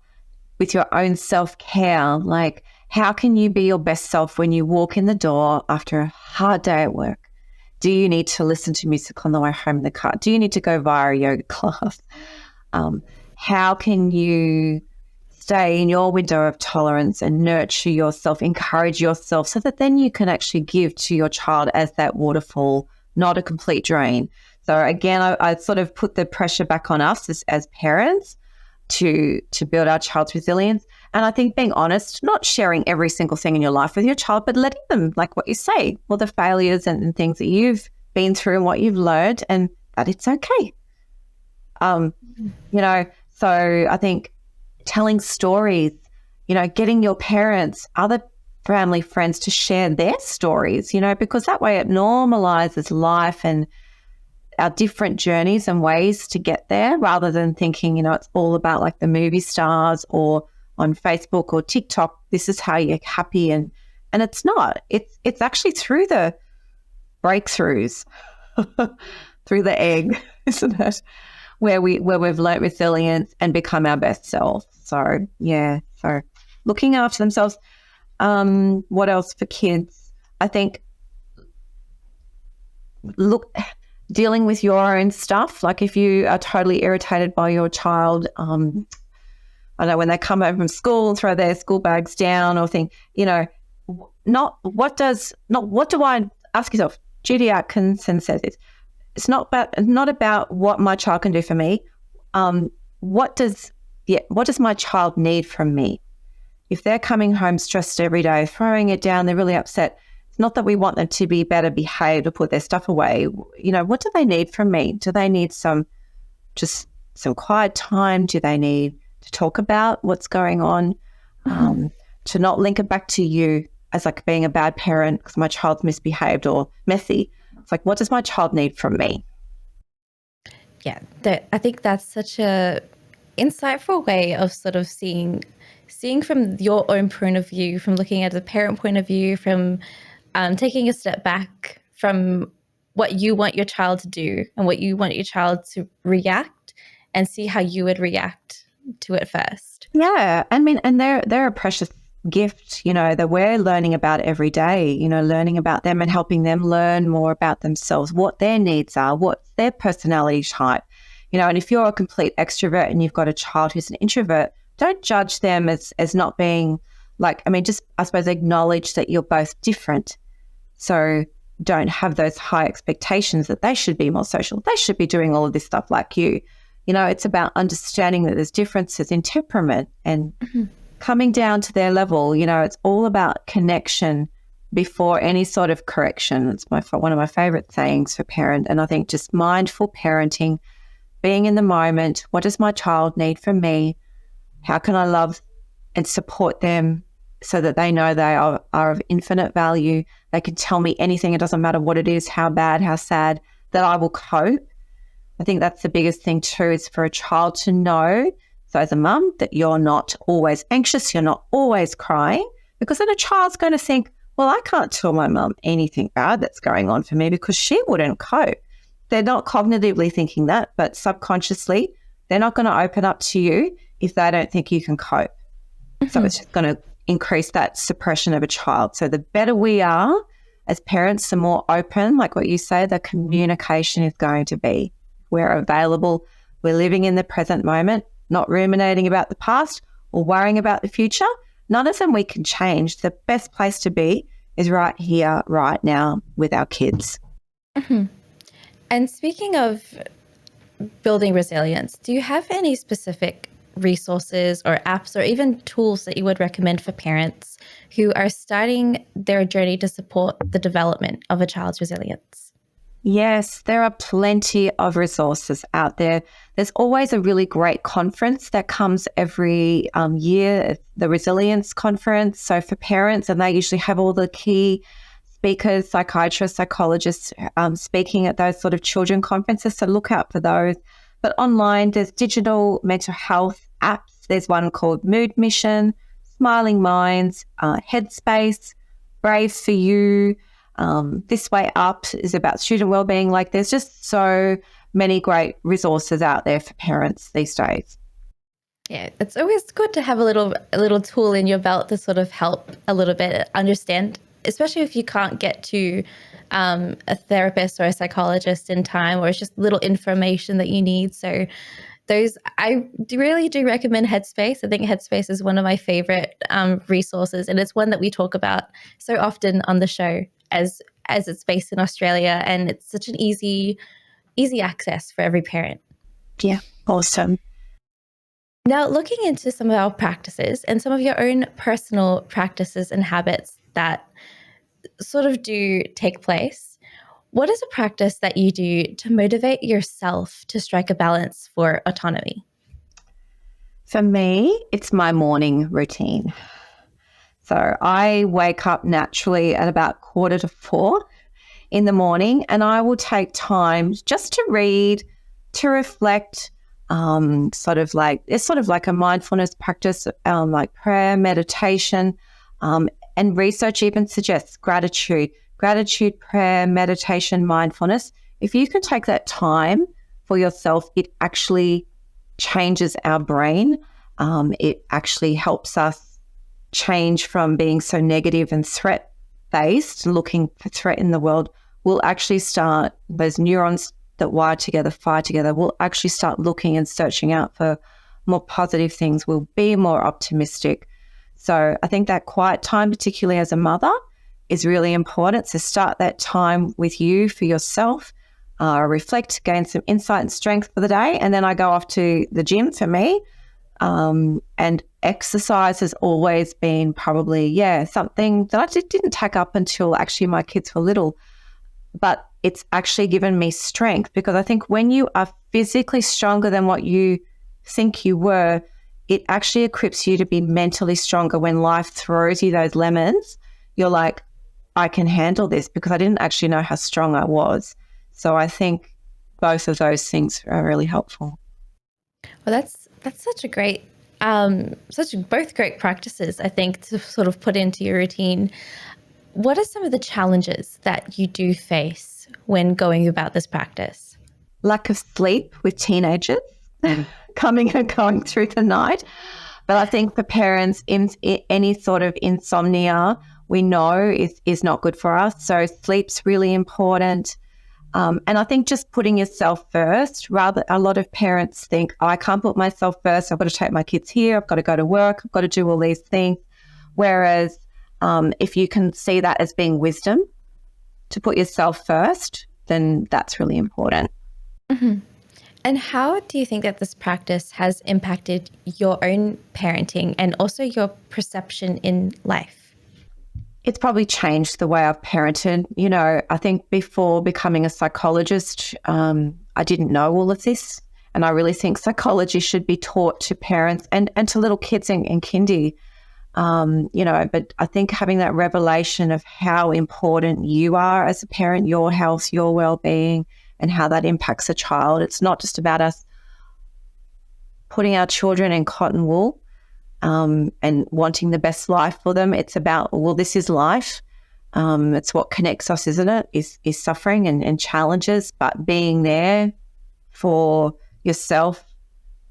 with your own self-care. Like, how can you be your best self when you walk in the door after a hard day at work? Do you need to listen to music on the way home in the car? Do you need to go via a yoga class? How can you stay in your window of tolerance and nurture yourself, encourage yourself, so that then you can actually give to your child as that waterfall, not a complete drain? So again, I sort of put the pressure back on us as parents to build our child's resilience. And I think being honest, not sharing every single thing in your life with your child, but letting them, like what you say, well, the failures and things that you've been through and what you've learned, and that it's okay. So I think telling stories, getting your parents, other family friends to share their stories, because that way it normalizes life and our different journeys and ways to get there, rather than thinking, it's all about like the movie stars, or on Facebook or TikTok, this is how you're happy. And it's not. It's actually through the breakthroughs, through the egg, isn't it? Where we've learnt resilience and become our best self. So yeah. So looking after themselves. What else for kids? I think dealing with your own stuff. Like, if you are totally irritated by your child, I know when they come home from school and throw their school bags down, or think, what do I ask yourself? Judy Atkinson says this. It's not about what my child can do for me. What does my child need from me? If they're coming home stressed every day, throwing it down, they're really upset. It's not that we want them to be better behaved or put their stuff away. What do they need from me? Do they need just some quiet time? Do they need to talk about what's going on? To not link it back to you as like being a bad parent because my child's misbehaved or messy. It's like, what does my child need from me? Yeah, I think that's such a insightful way of sort of seeing from your own point of view, from looking at the parent point of view, from taking a step back from what you want your child to do and what you want your child to react, and see how you would react to it first. Yeah, I mean, and they're a precious gift, that we're learning about every day, learning about them and helping them learn more about themselves, what their needs are, what's their personality type, and if you're a complete extrovert and you've got a child who's an introvert, don't judge them as not being just, I suppose, acknowledge that you're both different. So don't have those high expectations that they should be more social. They should be doing all of this stuff like you. It's about understanding that there's differences in temperament and coming down to their level. It's all about connection before any sort of correction. It's one of my favorite sayings for parent. And I think just mindful parenting, being in the moment. What does my child need from me? How can I love and support them so that they know they are of infinite value? They can tell me anything. It doesn't matter what it is, how bad, how sad, that I will cope. I think that's the biggest thing too, is for a child to know, so as a mum, that you're not always anxious, you're not always crying, because then a child's going to think, well, I can't tell my mum anything bad that's going on for me because she wouldn't cope. They're not cognitively thinking that, but subconsciously, they're not going to open up to you if they don't think you can cope. So it's just going to increase that suppression of a child. So the better we are as parents, the more open, like what you say, the communication is going to be. We're available. We're living in the present moment, not ruminating about the past or worrying about the future. None of them we can change. The best place to be is right here, right now with our kids. And speaking of building resilience, do you have any specific resources or apps or even tools that you would recommend for parents who are starting their journey to support the development of a child's resilience? Yes, there are plenty of resources out there. There's always a really great conference that comes every year, the Resilience Conference. So for parents, and they usually have all the key speakers, psychiatrists, psychologists speaking at those sort of children conferences. So look out for those. But online, there's digital mental health apps. There's one called Mood Mission, Smiling Minds, Headspace, Brave for You. This Way Up is about student wellbeing. Like, there's just so many great resources out there for parents these days. Yeah, it's always good to have a little tool in your belt to sort of help a little bit understand, especially if you can't get to a therapist or a psychologist in time, or it's just little information that you need. So I really do recommend Headspace. I think Headspace is one of my favorite resources, and it's one that we talk about so often on the show as it's based in Australia, and it's such an easy access for every parent. Yeah, awesome. Now, looking into some of our practices and some of your own personal practices and habits that sort of do take place, what is a practice that you do to motivate yourself to strike a balance for autonomy? For me, it's my morning routine. So I wake up naturally at about 3:45 in the morning, and I will take time just to read, to reflect, it's sort of like a mindfulness practice, like prayer, meditation, and research even suggests gratitude, prayer, meditation, mindfulness. If you can take that time for yourself, it actually changes our brain. It actually helps us change from being so negative and threat-based, looking for threat in the world. We'll actually start, those neurons that fire together, we'll actually start looking and searching out for more positive things. We'll be more optimistic. So I think that quiet time, particularly as a mother, is really important. So start that time with you for yourself. reflect, gain some insight and strength for the day, and then I go off to the gym for me. And exercise has always been probably, something that I didn't take up until actually my kids were little. But it's actually given me strength, because I think when you are physically stronger than what you think you were, it actually equips you to be mentally stronger. When life throws you those lemons, you're like, I can handle this, because I didn't actually know how strong I was. So I think both of those things are really helpful. Well, that's such a great, both great practices, I think, to sort of put into your routine. What are some of the challenges that you do face when going about this practice? Lack of sleep with teenagers coming and going through the night. But I think for parents, any sort of insomnia we know is not good for us. So sleep's really important. And I think just putting yourself first, rather, a lot of parents think, I can't put myself first. I've got to take my kids here. I've got to go to work. I've got to do all these things. Whereas if you can see that as being wisdom to put yourself first, then that's really important. Mm-hmm. And how do you think that this practice has impacted your own parenting and also your perception in life? It's probably changed the way I've parented. You know, I think before becoming a psychologist, I didn't know all of this. And I really think psychology should be taught to parents and to little kids in kindy. But I think having that revelation of how important you are as a parent, your health, your well-being, and how that impacts a child. It's not just about us putting our children in cotton wool and wanting the best life for them. It's about, well, this is life. It's what connects us, isn't it? Is suffering and challenges, but being there for yourself,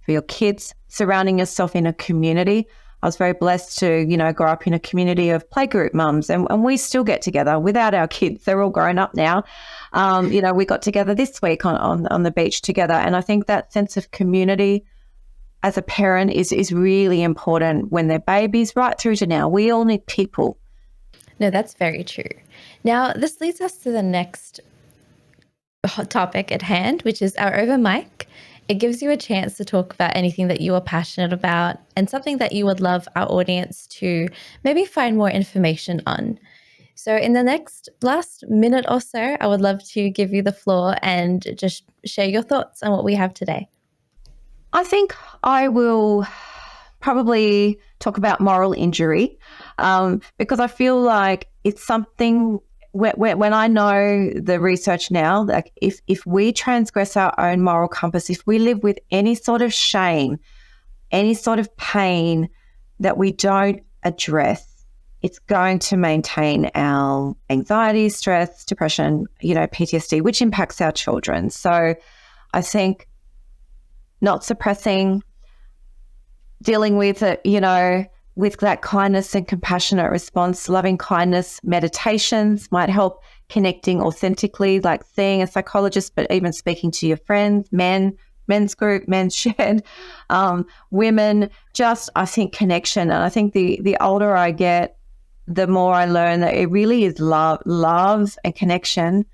for your kids, surrounding yourself in a community. I was very blessed to, grow up in a community of playgroup mums, and we still get together without our kids. They're all grown up now. We got together this week on the beach together. And I think that sense of community as a parent is really important when they're babies right through to now. We all need people. No, that's very true. Now, this leads us to the next hot topic at hand, which is our Over Mic. It gives you a chance to talk about anything that you are passionate about and something that you would love our audience to maybe find more information on. So in the last minute or so, I would love to give you the floor and just share your thoughts on what we have today. I think I will probably talk about moral injury because I feel like it's something when I know the research now, like if we transgress our own moral compass, if we live with any sort of shame, any sort of pain that we don't address, it's going to maintain our anxiety, stress, depression, PTSD, which impacts our children. So I think not suppressing, dealing with it, with that kindness and compassionate response, loving kindness, meditations might help connecting authentically, like seeing a psychologist, but even speaking to your friends, men's group, men's shared, women, just, I think, connection. And I think the older I get, the more I learn that it really is love. Love and connection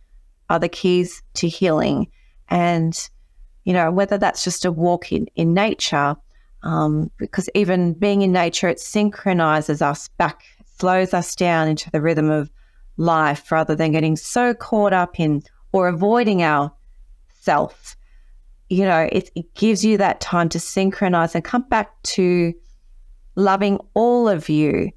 are the keys to healing. And, whether that's just a walk in nature, because even being in nature, it synchronizes us back, slows us down into the rhythm of life rather than getting so caught up in or avoiding our self. It gives you that time to synchronize and come back to loving all of you.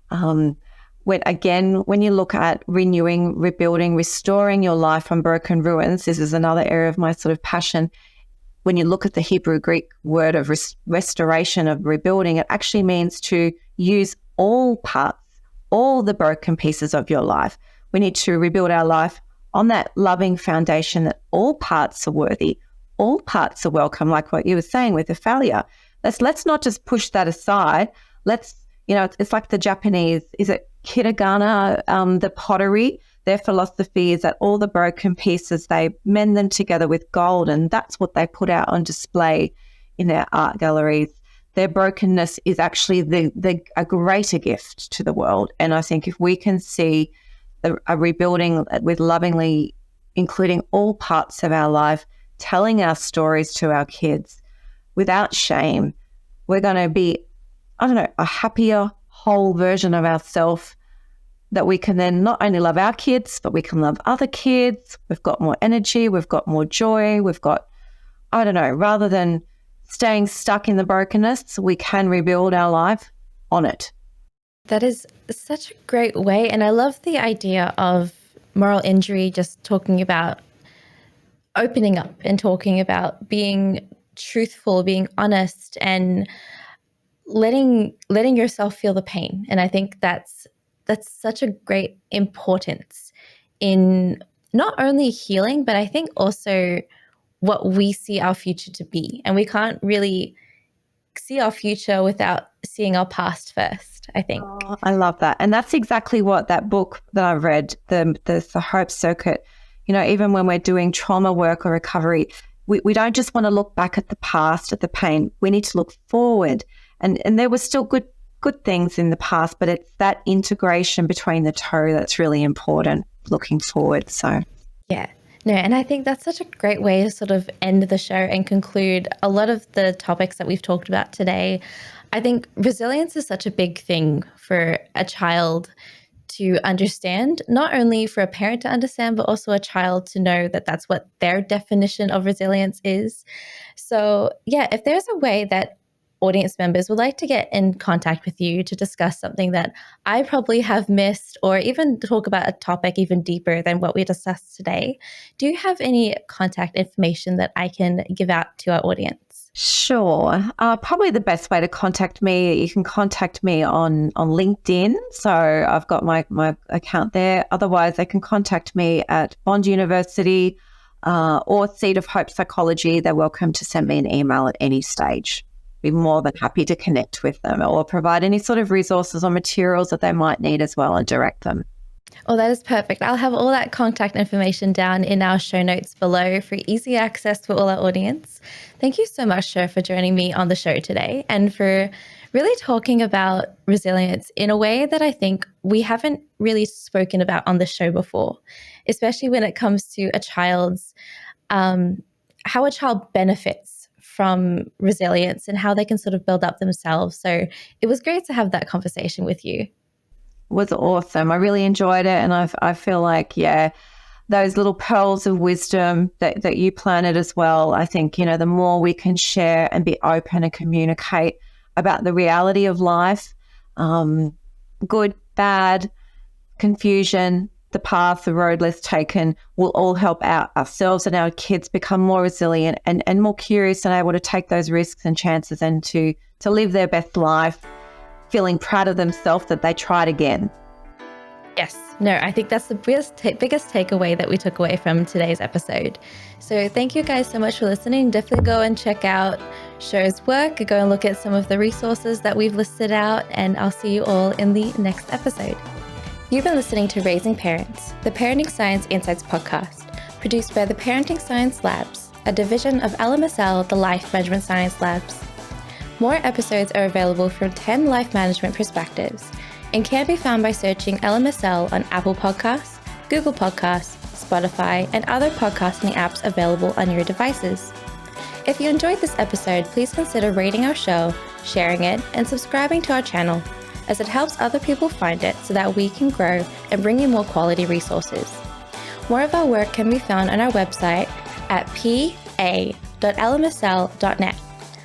When you look at renewing, rebuilding, restoring your life from broken ruins, this is another area of my sort of passion. When you look at the Hebrew Greek word of restoration, of rebuilding, it actually means to use all parts, all the broken pieces of your life. We need to rebuild our life on that loving foundation that all parts are worthy, all parts are welcome, like what you were saying with the failure. Let's not just push that aside. It's like the Japanese, is it hiragana, the pottery? Their philosophy is that all the broken pieces, they mend them together with gold, and that's what they put out on display in their art galleries. Their brokenness is actually a greater gift to the world. And I think if we can see a rebuilding with lovingly including all parts of our life, telling our stories to our kids without shame, we're going to be, a happier, whole version of ourselves that we can then not only love our kids, but we can love other kids. We've got more energy, we've got more joy, we've got, rather than staying stuck in the brokenness, we can rebuild our life on it. That is such a great way. And I love the idea of moral injury, just talking about opening up and talking about being truthful, being honest, and letting yourself feel the pain. And I think that's such a great importance in not only healing, but I think also what we see our future to be. And we can't really see our future without seeing our past first, I think. Oh, I love that. And that's exactly what that book that I read, the Hope Circuit, even when we're doing trauma work or recovery, we don't just want to look back at the past, at the pain. We need to look forward. And there were still good things in the past, but it's that integration between the two that's really important looking forward. So, yeah. No, and I think that's such a great way to sort of end the show and conclude a lot of the topics that we've talked about today. I think resilience is such a big thing for a child to understand, not only for a parent to understand, but also a child to know that that's what their definition of resilience is. So, yeah, if there's a way that audience members would like to get in contact with you to discuss something that I probably have missed, or even talk about a topic even deeper than what we discussed today, do you have any contact information that I can give out to our audience? Sure. Probably the best way to contact me, you can contact me on LinkedIn. So I've got my account there. Otherwise, they can contact me at Bond University or Seed of Hope Psychology. They're welcome to send me an email at any stage. Be more than happy to connect with them or provide any sort of resources or materials that they might need as well and direct them. Oh, that is perfect. I'll have all that contact information down in our show notes below for easy access for all our audience. Thank you so much, Cher, for joining me on the show today and for really talking about resilience in a way that I think we haven't really spoken about on the show before, especially when it comes to a child's, how a child benefits from resilience and how they can sort of build up themselves. So it was great to have that conversation with you. Was awesome. I really enjoyed it. And I feel like, those little pearls of wisdom that you planted as well, I think, the more we can share and be open and communicate about the reality of life, good, bad, confusion, the path, the road less taken, will all help ourselves and our kids become more resilient and more curious and able to take those risks and chances and to live their best life, feeling proud of themselves that they tried again. Yes. No, I think that's the biggest takeaway that we took away from today's episode. So thank you guys so much for listening. Definitely go and check out Cher's work. Go and look at some of the resources that we've listed out, and I'll see you all in the next episode. You've been listening to Raising Parents, the Parenting Science Insights podcast, produced by the Parenting Science Labs, a division of LMSL, the Life Management Science Labs. More episodes are available from 10 life management perspectives and can be found by searching LMSL on Apple Podcasts, Google Podcasts, Spotify, and other podcasting apps available on your devices. If you enjoyed this episode, please consider rating our show, sharing it, and subscribing to our channel, as it helps other people find it so that we can grow and bring you more quality resources. More of our work can be found on our website at pa.lmsl.net,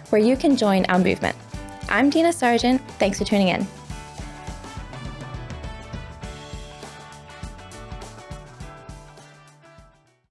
where you can join our movement. I'm Dina Sargeant. Thanks for tuning in.